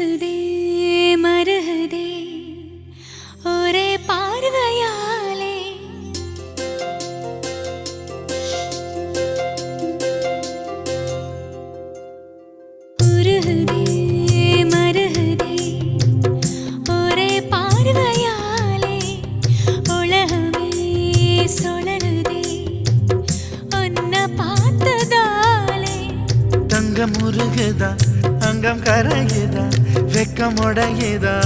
உருகுதே மருகுதே ஒரே பார்வையாலே உருகுதே மருகுதே ஒரே பார்வையாலே உலகமே சுழலுதே உன்னை பார்த்ததாலே தங்கம் உருகுதா அங்கம் கரையுதா வெக்கம் உடையுதா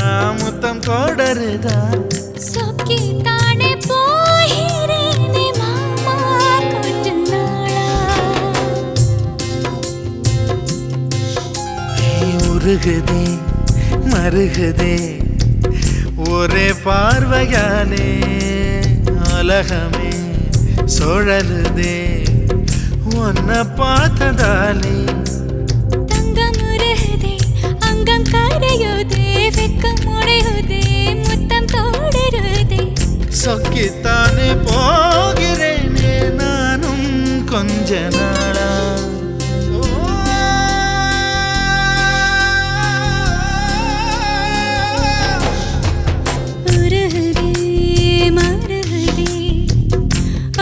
முத்தம் தொடருதா சொக்கி தானே போகிறேனே மாமா கொஞ்ச நாளா உருகுதே மருகுதே ஒரே பார்வையாலே உலகமே சுழலுதே உன்னை பார்த்ததாலே தங்கம் உருகுதே அங்கம் கரையுதே வெக்கம் உடையுதே முத்தம் தொடருதே சொக்கித்தானே போகிறேனே நானும் கொஞ்ச நாளா உருகுதே மருகுதே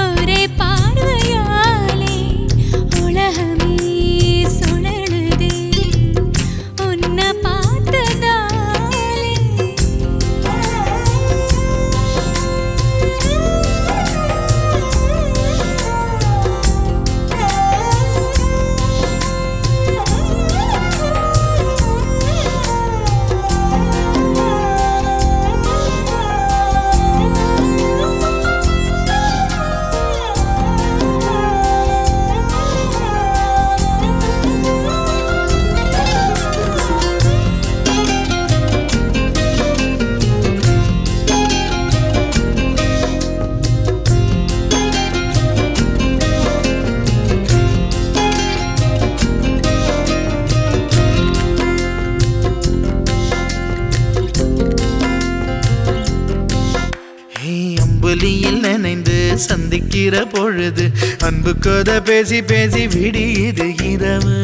ஒரே பார்வையாலே உலகமே சுழலுதே உன்னை பார்த்ததாலே அம்புலியில் நினைந்து சந்திக்கிற பொழுது அன்பு கதை பேசி பேசி விடியுது இரவு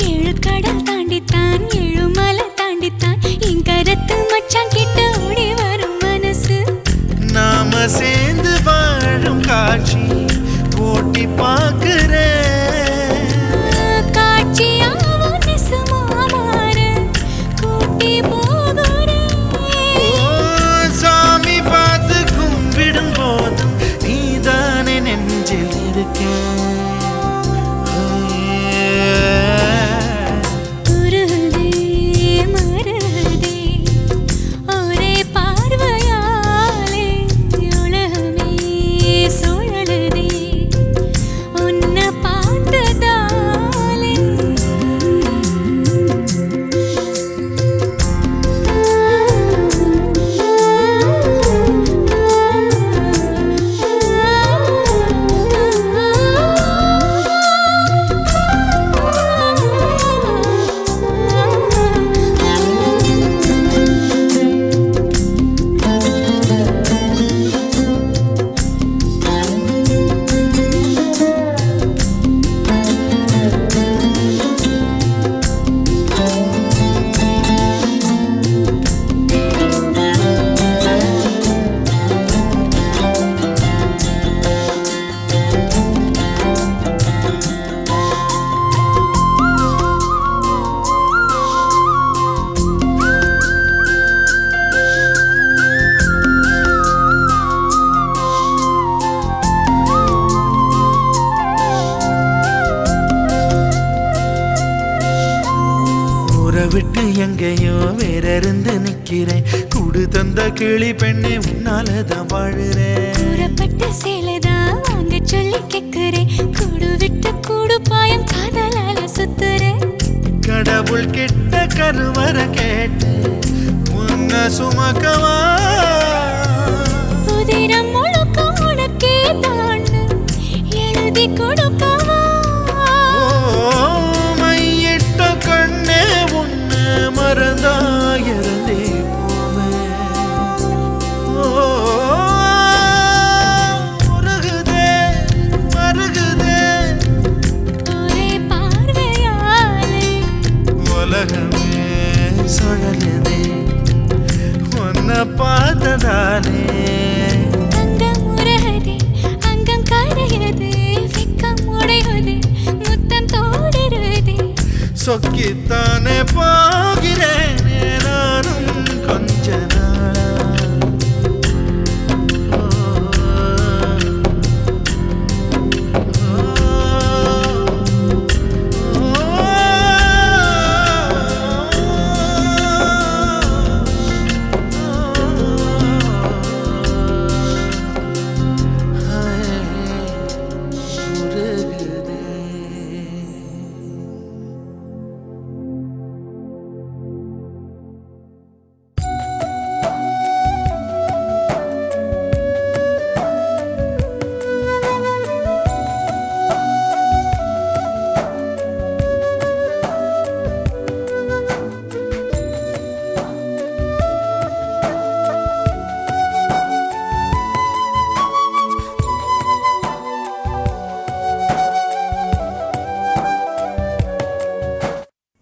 ஏழு கடல் தாண்டித்தான் ஏழு மலை தாண்டித்தான் என் கருத்து மச்சான் கிட்ட ஓடி வரும் மனசு நாம சேர்ந்து வாழும் காட்சி போட்டி பார்க்கிறேன் காட்சியாவும் நெசமா மாற கூட்டி போகிறேன் சாமி பார்த்து கும்பிடும் போதும் நீதானே நெஞ்சில் இருக்க உருகுதே மருகுதே ஒரே பார்வையாலே உலகமே சுழலுதே உன்னை பார்த்ததாலே ஊரை விட்டு எங்கேயோ வேற இருந்து நிக்கிறேன் கூடு தந்த கிளி பெண்ணே உன்னாலதான் வாழுறேன் கூறப்பட்ட சேலைதான் வாங்க சொல்லி கேட்கிறேன் கூடு விட்டு கூடு பாயம் காதலால சுத்துறேன் கடவுள் கிட்ட கருவற கேட்டு உன்னை சுமக்கவா உதிரம் முழுக்க உனக்கே தான் எழுதி கொடுக்கவா மையிட்ட கண்ணே உன்னை மறந்தாயிரந்தே உருகுதே மருகுதே ஒரே பார்வையாலே சொக்கித்தானே போகிறேனே நானும் கொஞ்ச நாளா.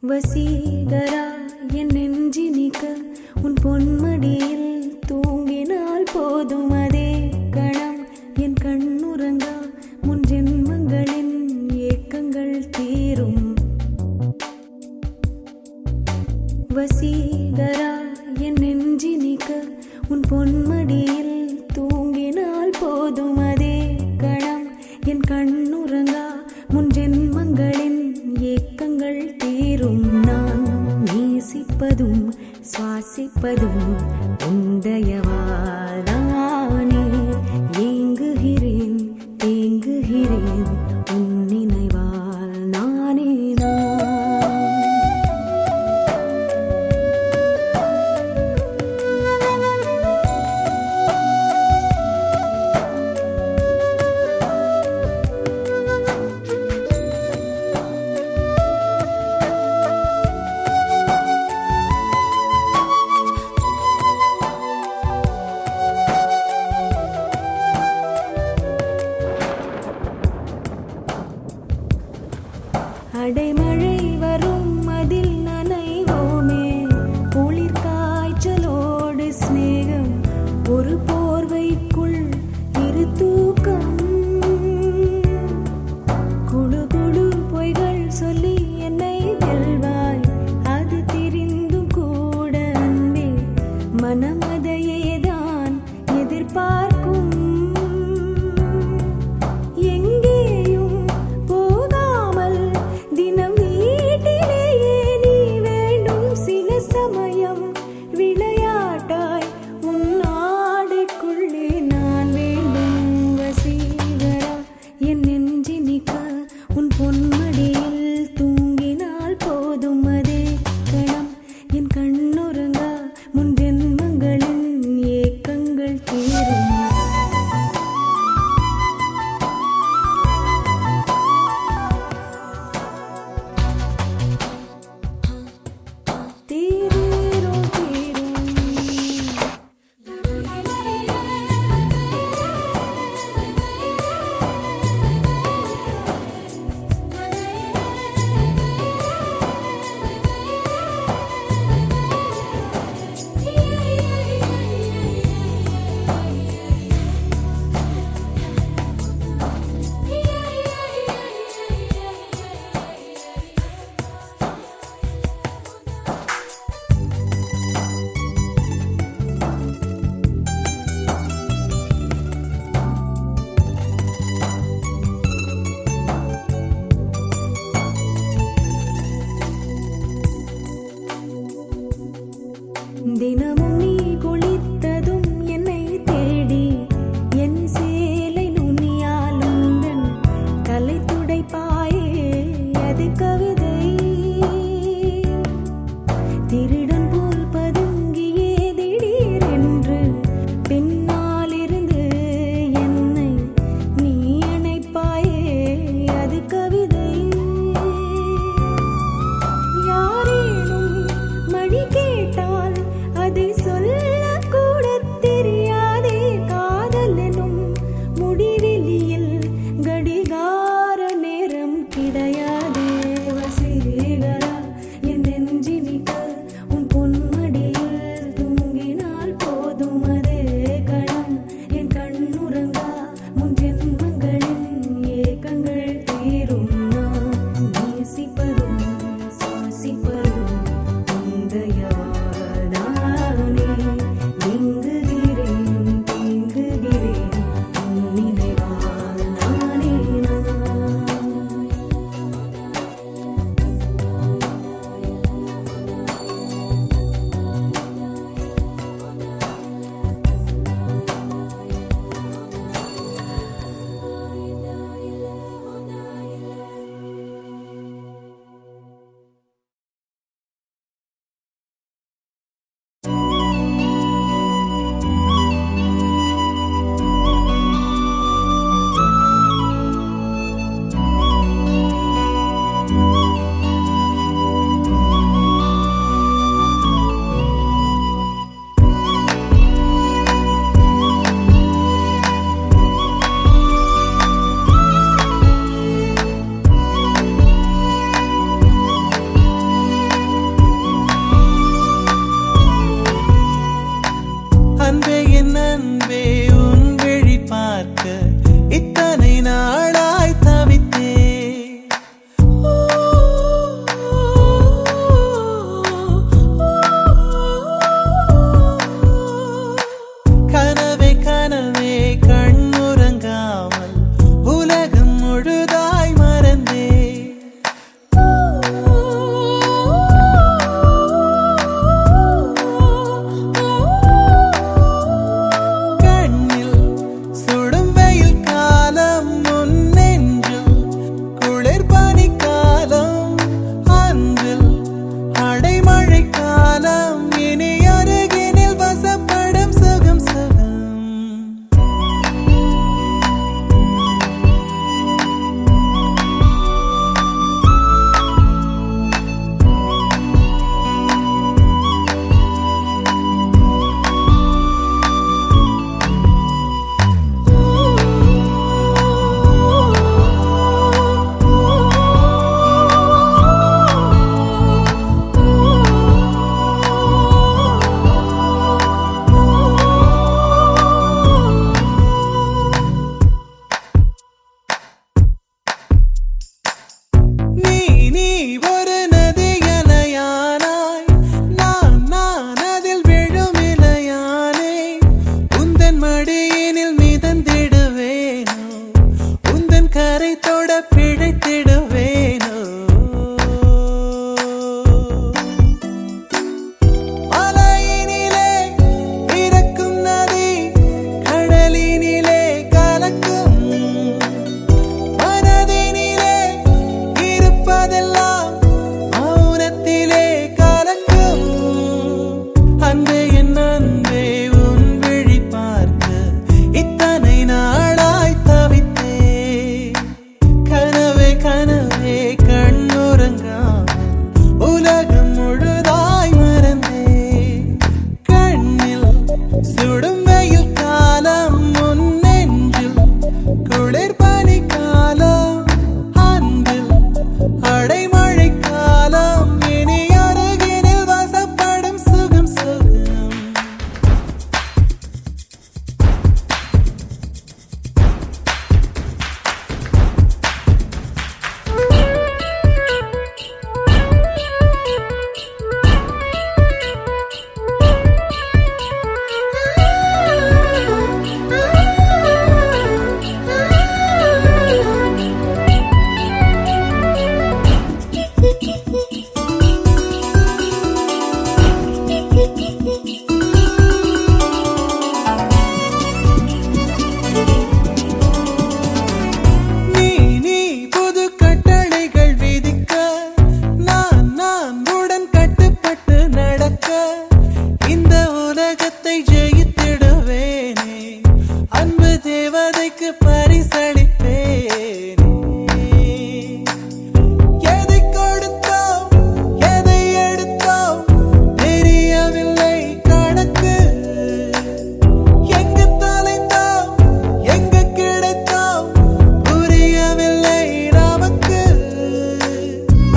வசீகரா என் நெஞ்சினிக்க உன் பொன்மடியில் தூங்கினால் போதும் அதே கணம் என் கண்ணுறங்கா முன் ஜென்மங்களின் ஏக்கங்கள் தீரும். வசீகரா என் நெஞ்சினிக்க உன் பொன்மடியில் தூங்கினால் போதும் அதே கணம் என் கண்ணுறங்கா முன் ஜென்மங்களின் ஏக்கங்கள் தீரும். நான் நேசிப்பதும் சுவாசிப்பதும் உந்தயவாதானே. ஏங்குகிறேன் தேங்குகிறேன் உன் நினைவால் நானே நான். அடைமழை வரும் அதில் நனைவோமே. குளிர் காய்ச்சலோடு சிநேகம் ஒரு போர்வைக்குள் இரு தூக்கம். குழு குழு பொய்கள் சொல்லி என்னை வெல்வாய். அது தெரிந்தும் கூட அன்பே மனம் அதையேதான் எதிர்பார்க்கும். எங்கேயும் போகாமல் தினம் வீட்டில்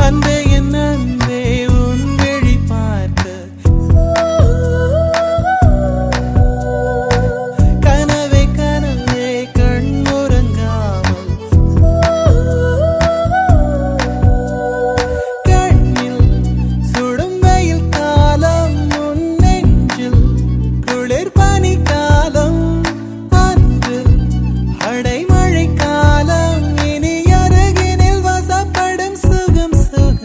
அன்பே என் அன்பே உன் விழி பார்க்க கனவே கனவே கண்ணுறங்காமல் கண்ணில் சுடும் வெயில் காலம் உன் நெஞ்சில் குளிர் பனி காலம் அன்று அடைமழை காலம் இனி அருகினில் வசப்படும் சுகம் சுகம்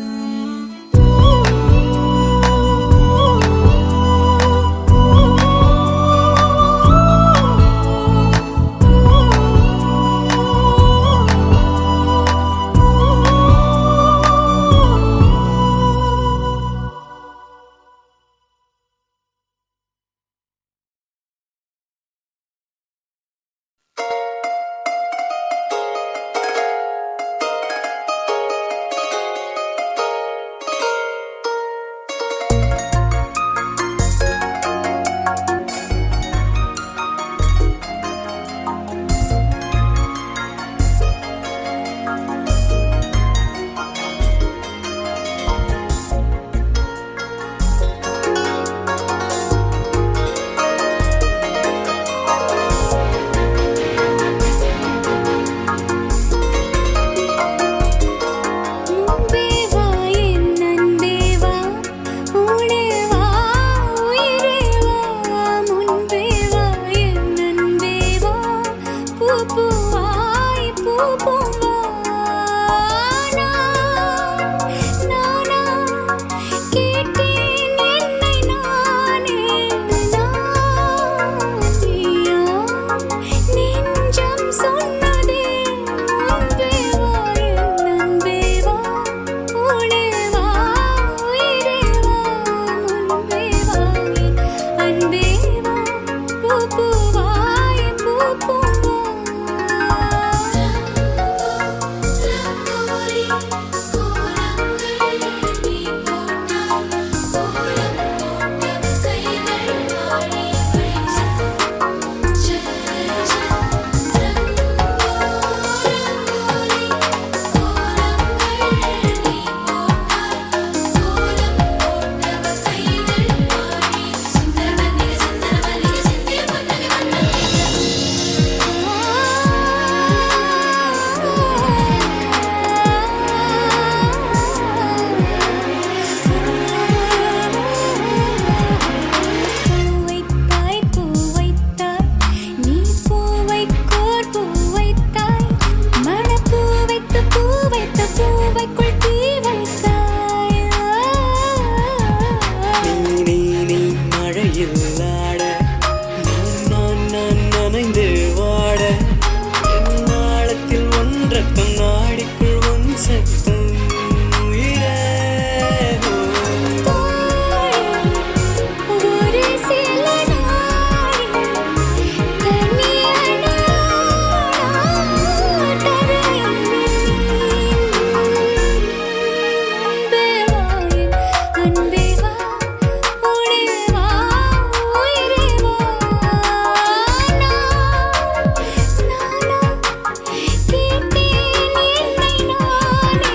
முன்பே வா என் அன்பே வா உனே வா உயிரே வா முன்பே வா என் அன்பே வா பூ பூவாய் பூ பூவா நானா கேட்டேன் என்னை நானே நீயா நெஞ்சம் சொன்னதே முன்பே வா என் அன்பே வா உனே வா உயிரே வா முன்பே வா என் அன்பே வா பூ பூவாய் பூ பூவா பூவைத்தாய் பூவைத்தாய் நீ பூவைக்கோர் பூவைத்தாய் மணப்பூ வைத்து பூவைக்குள் தீ வைத்தாய் நீ மழையில் ஆட நான் நனைந்து வாட என் நாளத்தில் ஒன்றக்கம் நாடிக்குள் ஒன் சத்தம் உயிரே ஒரு சில நாள் கனியனா தரையில் அன்பே வா என் அன்பே வா உனே வா உயிரே வா நானா கேட்டேன் என்னை நானே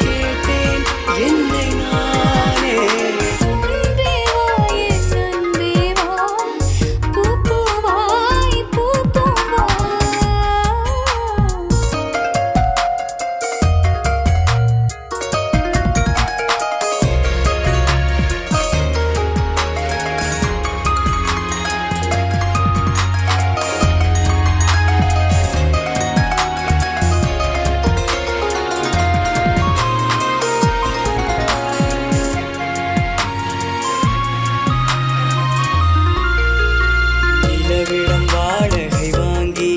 கேட்டேன் என்னை நானே முன்பே வா என் அன்பே வா பூ பூவாய் பூ பூவா நிலவிடம் வாடகை வாங்கி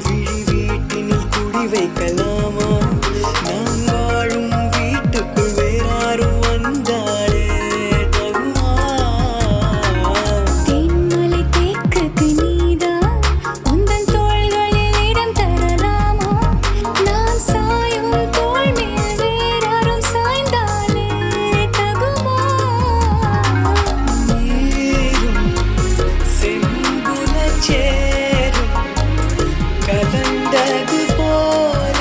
விழி வீட்டினில் குடி வைக்கலாமா நான் வாழும் வீட்டுக்குள் வேறாரும் வந்தாலே தகுமா தென்மலை தேக்குக்கு நீதான் உந்தன் தோள்களில் இடம் தரலாமா நான் சாயும் தோள் மேல் வேறாரும் சாய்ந்தாலே தகுமா நீரும் செம்புல சேரும் கலந்தது போல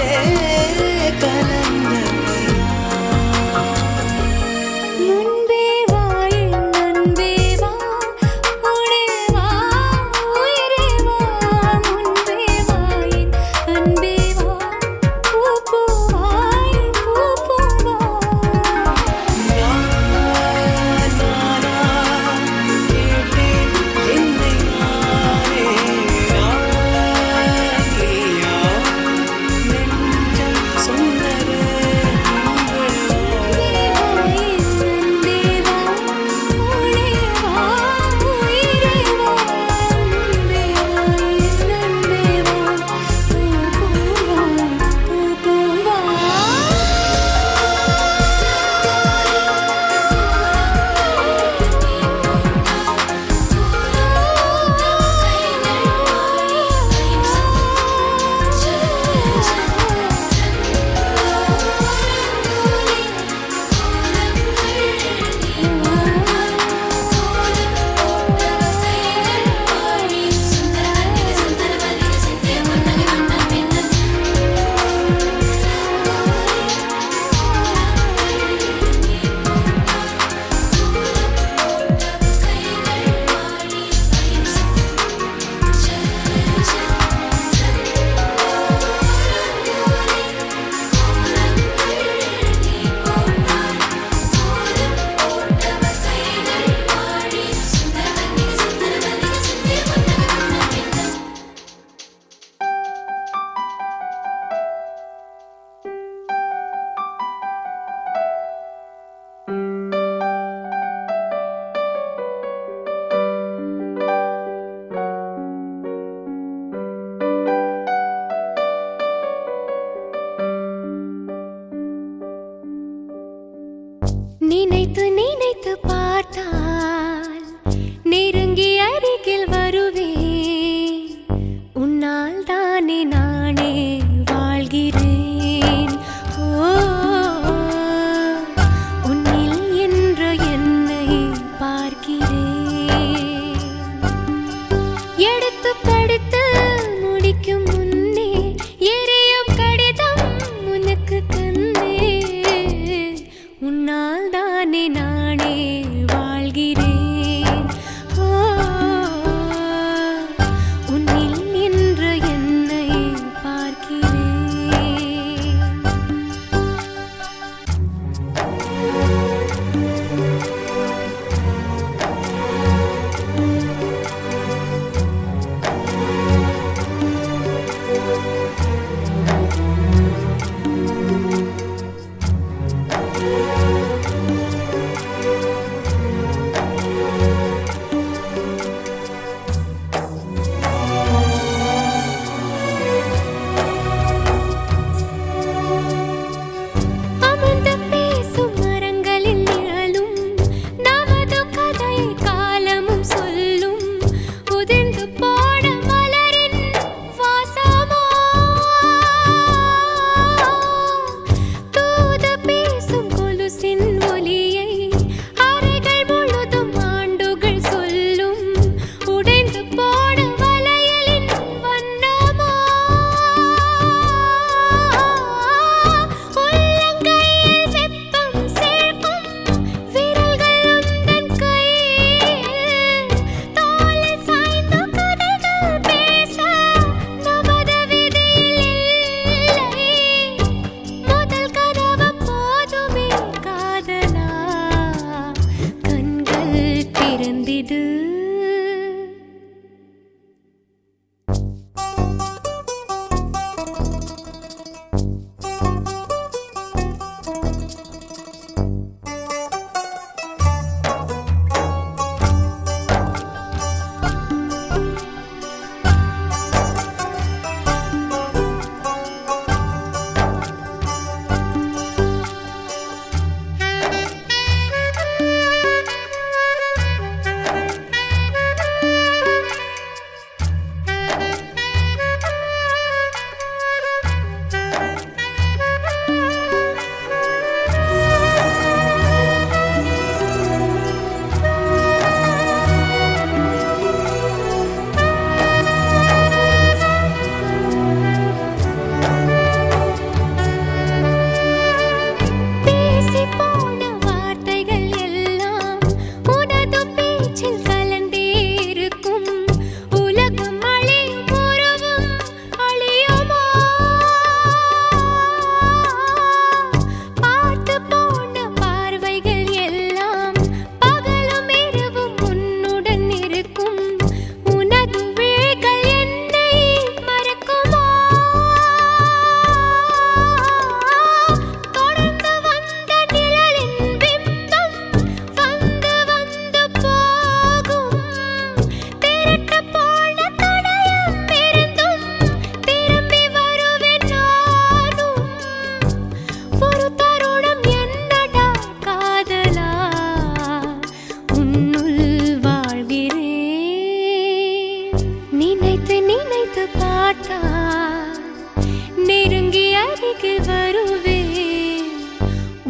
அருகில் வருவேன்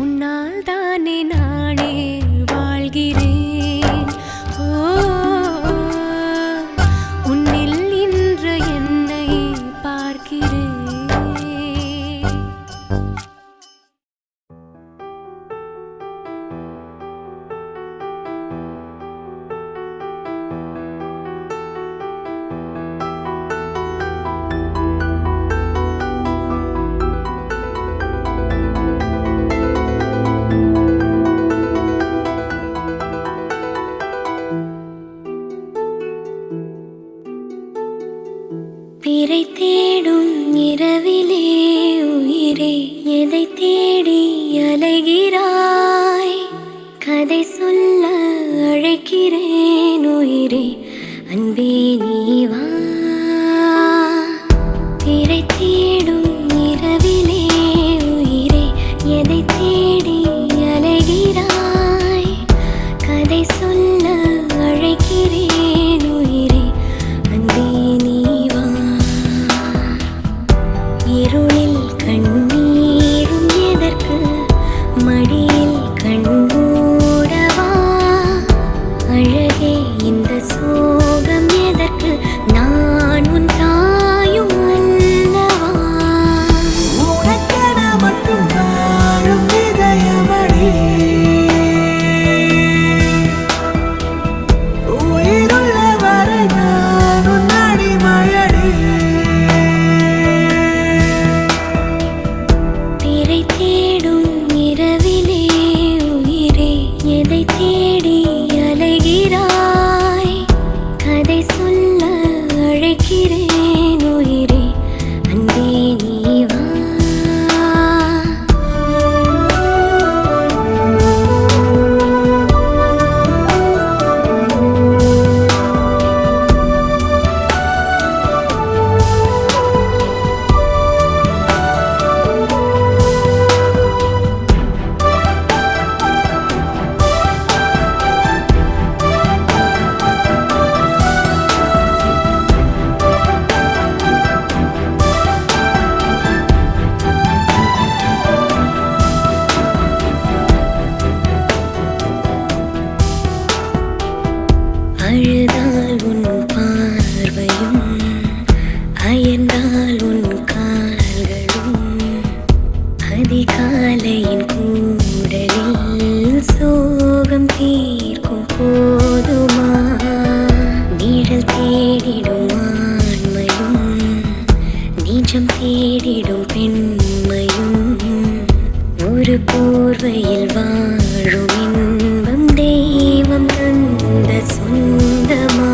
உன்னால் தானே நானே வாழ்கிறேன் உன்னில் இன்று என்னை பார்க்கிறேன் பிறை தேடும் இரவிலே உயிரே எதை தேடி அலைகிறாய் கதை சொல்ல அழைக்கிறேன் உயிரே அன்பே நீ வா பிறை தேடும் இரவிலே உயிரே எதை தேடி அலைகிறாய் கதை சொல்ல அழைக்கிறேன் உயிரே அன்பே நீ வா இருளில் கண்ணீரும் எதற்கு மடியில் கண்மூடவா அழகே இந்த சோகம் எதற்கு நான் உன் தாயும் அல்லவா உனக்கென மட்டும் வாழும் இதயமடி உயிருள்ள வரை நான் உன் அடிமையடி பிறை தேடும் இரவிலே உயிரே எதை தேடி அலைகிறாய் கதை சொல்ல அழைக்கிறேன் உயிரே அன்பே நீ வா அழுதால் உன் பார்வையும் அயர்ந்தால் உன் கால்களும் அதிகாலையின் கூடலில் சோகம் தீர்க்கும் போதுமா நிழல் தேடிடும் ஆண்மையும் நிஜம் தேடிடும் பெண்மையும் ஒரு போர்வையில் வாழும் இன்பம் தெய்வம் தந்த சொந்தமா